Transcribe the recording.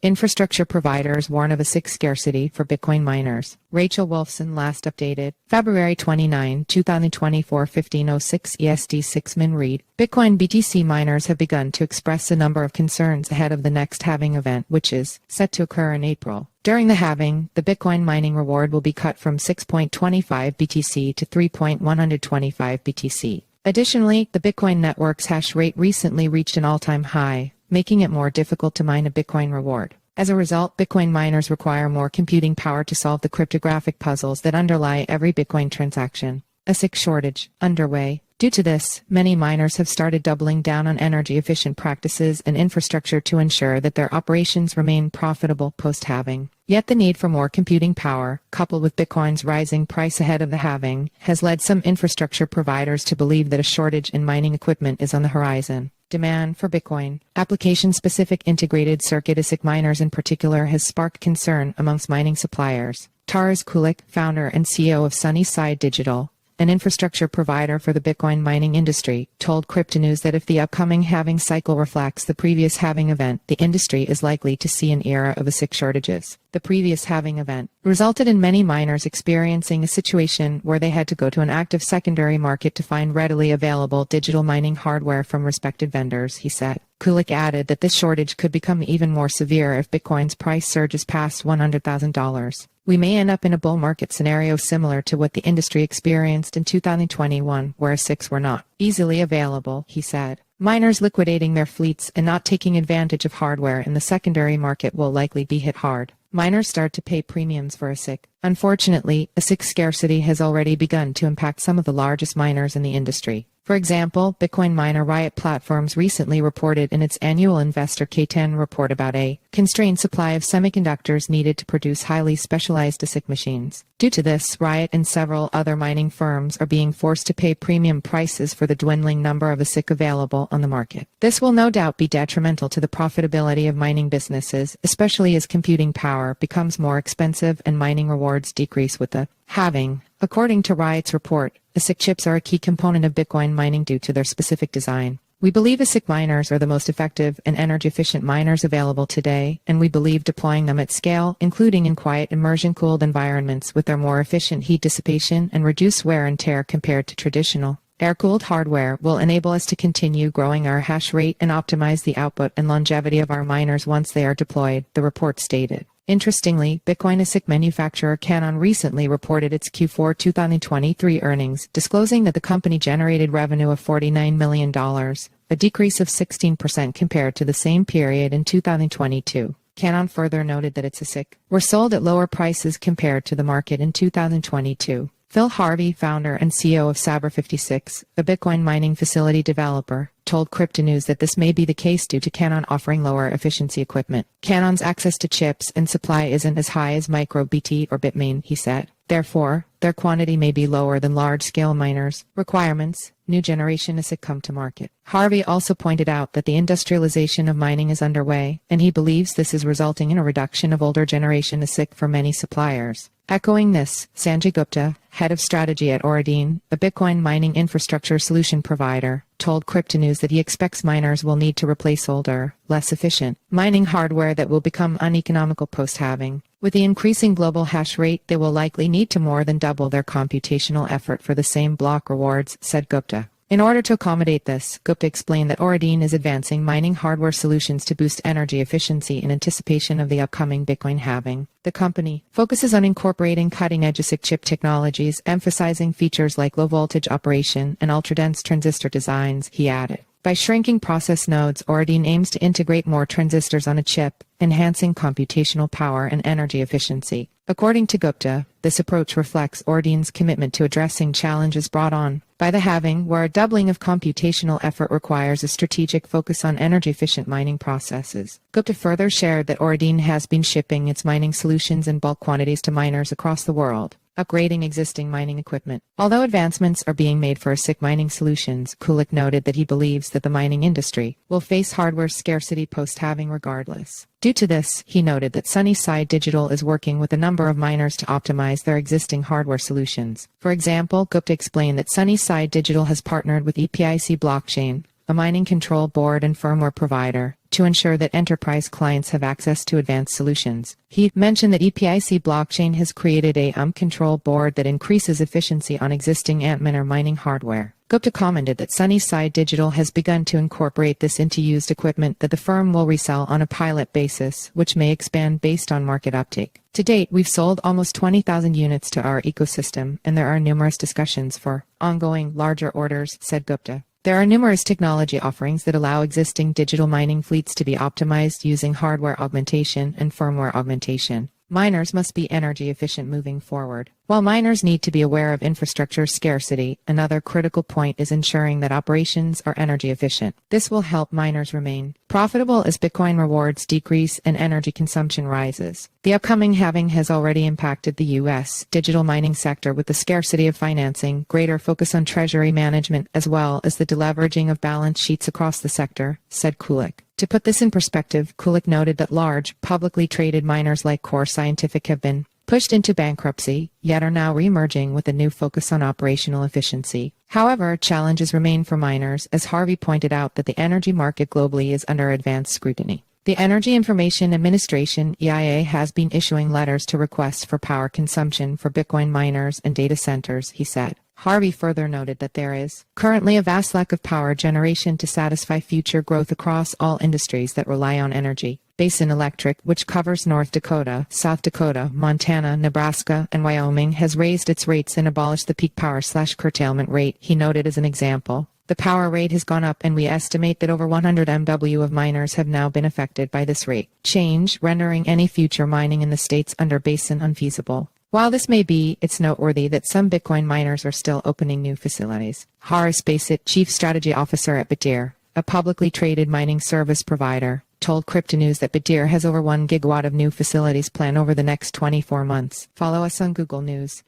Infrastructure providers warn of ASIC scarcity for Bitcoin miners. Rachel Wolfson last updated. February 29, 2024, 15:06 EST 6min read. Bitcoin BTC miners have begun to express a number of concerns ahead of the next halving event, which is set to occur in April. During the halving, the Bitcoin mining reward will be cut from 6.25 BTC to 3.125 BTC. Additionally, the Bitcoin network's hash rate recently reached an all-time high, making it more difficult to mine a Bitcoin reward. As a result, Bitcoin miners require more computing power to solve the cryptographic puzzles that underlie every Bitcoin transaction. ASIC shortage underway. Due to this, many miners have started doubling down on energy-efficient practices and infrastructure to ensure that their operations remain profitable post-halving. Yet the need for more computing power, coupled with Bitcoin's rising price ahead of the halving, has led some infrastructure providers to believe that a shortage in mining equipment is on the horizon. Demand for Bitcoin application-specific integrated circuit ASIC miners in particular has sparked concern amongst mining suppliers. Taras Kulik, founder and CEO of Sunnyside Digital, an infrastructure provider for the Bitcoin mining industry, told Cryptonews that if the upcoming halving cycle reflects the previous halving event, the industry is likely to see an era of ASIC shortages. The previous halving event resulted in many miners experiencing a situation where they had to go to an active secondary market to find readily available digital mining hardware from respected vendors, he said. Kulik added that this shortage could become even more severe if Bitcoin's price surges past $100,000. We may end up in a bull market scenario similar to what the industry experienced in 2021, where ASICs were not easily available, he said. Miners liquidating their fleets and not taking advantage of hardware in the secondary market will likely be hit hard. Miners start to pay premiums for ASIC. Unfortunately, ASIC scarcity has already begun to impact some of the largest miners in the industry. For example, Bitcoin miner Riot Platforms recently reported in its annual Investor K10 report about a constrained supply of semiconductors needed to produce highly specialized ASIC machines. Due to this, Riot and several other mining firms are being forced to pay premium prices for the dwindling number of ASIC available on the market. This will no doubt be detrimental to the profitability of mining businesses, especially as computing power becomes more expensive and mining rewards decrease with the halving. According to Riot's report, ASIC chips are a key component of Bitcoin mining due to their specific design. We believe ASIC miners are the most effective and energy-efficient miners available today, and we believe deploying them at scale, including in quiet immersion-cooled environments with their more efficient heat dissipation and reduced wear and tear compared to traditional air-cooled hardware, will enable us to continue growing our hash rate and optimize the output and longevity of our miners once they are deployed, the report stated. Interestingly, Bitcoin ASIC manufacturer Canon recently reported its Q4 2023 earnings, disclosing that the company generated revenue of $49 million, a decrease of 16% compared to the same period in 2022. Canon further noted that its ASIC were sold at lower prices compared to the market in 2022. Phil Harvey, founder and CEO of Saber56, a Bitcoin mining facility developer, told Cryptonews that this may be the case due to Canon offering lower efficiency equipment. Canon's access to chips and supply isn't as high as MicroBT or Bitmain, he said. Therefore, their quantity may be lower than large-scale miners' requirements. New generation ASIC come to market. Harvey also pointed out that the industrialization of mining is underway, and he believes this is resulting in a reduction of older generation ASIC for many suppliers. Echoing this, Sanjay Gupta, head of strategy at Oradine, a Bitcoin mining infrastructure solution provider, told Cryptonews that he expects miners will need to replace older, less efficient mining hardware that will become uneconomical post-halving. With the increasing global hash rate, they will likely need to more than double their computational effort for the same block rewards, said Gupta. In order to accommodate this, Gupta explained that Oradine is advancing mining hardware solutions to boost energy efficiency in anticipation of the upcoming Bitcoin halving. The company focuses on incorporating cutting-edge ASIC chip technologies, emphasizing features like low-voltage operation and ultra-dense transistor designs, he added. By shrinking process nodes, Oradine aims to integrate more transistors on a chip, enhancing computational power and energy efficiency. According to Gupta, this approach reflects Oradine's commitment to addressing challenges brought on by the halving, where a doubling of computational effort requires a strategic focus on energy-efficient mining processes. Gupta further shared that Oradine has been shipping its mining solutions in bulk quantities to miners across the world, upgrading existing mining equipment. Although advancements are being made for ASIC mining solutions, Kulik noted that he believes that the mining industry will face hardware scarcity post-halving regardless. Due to this, he noted that Sunnyside Digital is working with a number of miners to optimize their existing hardware solutions. For example, Gupta explained that Sunnyside Digital has partnered with EPIC Blockchain, a mining control board and firmware provider, to ensure that enterprise clients have access to advanced solutions. He mentioned that EPIC blockchain has created a control board that increases efficiency on existing Antminer mining hardware. Gupta commented that Sunnyside Digital has begun to incorporate this into used equipment that the firm will resell on a pilot basis, which may expand based on market uptake. To date, we've sold almost 20,000 units to our ecosystem, and there are numerous discussions for ongoing, larger orders, said Gupta. There are numerous technology offerings that allow existing digital mining fleets to be optimized using hardware augmentation and firmware augmentation. Miners must be energy efficient moving forward. While miners need to be aware of infrastructure scarcity, another critical point is ensuring that operations are energy efficient. This will help miners remain profitable as Bitcoin rewards decrease and energy consumption rises. The upcoming halving has already impacted the U.S. digital mining sector with the scarcity of financing, greater focus on treasury management, as well as the deleveraging of balance sheets across the sector, said Kulik. To put this in perspective, Kulik noted that large, publicly traded miners like Core Scientific have been pushed into bankruptcy, yet are now re-emerging with a new focus on operational efficiency. However, challenges remain for miners, as Harvey pointed out that the energy market globally is under advanced scrutiny. The Energy Information Administration, EIA, has been issuing letters to requests for power consumption for Bitcoin miners and data centers, he said. Harvey further noted that there is currently a vast lack of power generation to satisfy future growth across all industries that rely on energy. Basin Electric, which covers North Dakota, South Dakota, Montana, Nebraska, and Wyoming, has raised its rates and abolished the peak power/curtailment rate, he noted as an example. The power rate has gone up, and we estimate that over 100 MW of miners have now been affected by this rate change, rendering any future mining in the states under basin unfeasible. While this may be, it's noteworthy that some Bitcoin miners are still opening new facilities. Horace Bassett, Chief Strategy Officer at Bitdeer, a publicly traded mining service provider, told Cryptonews that Bitdeer has over 1 gigawatt of new facilities planned over the next 24 months. Follow us on Google News.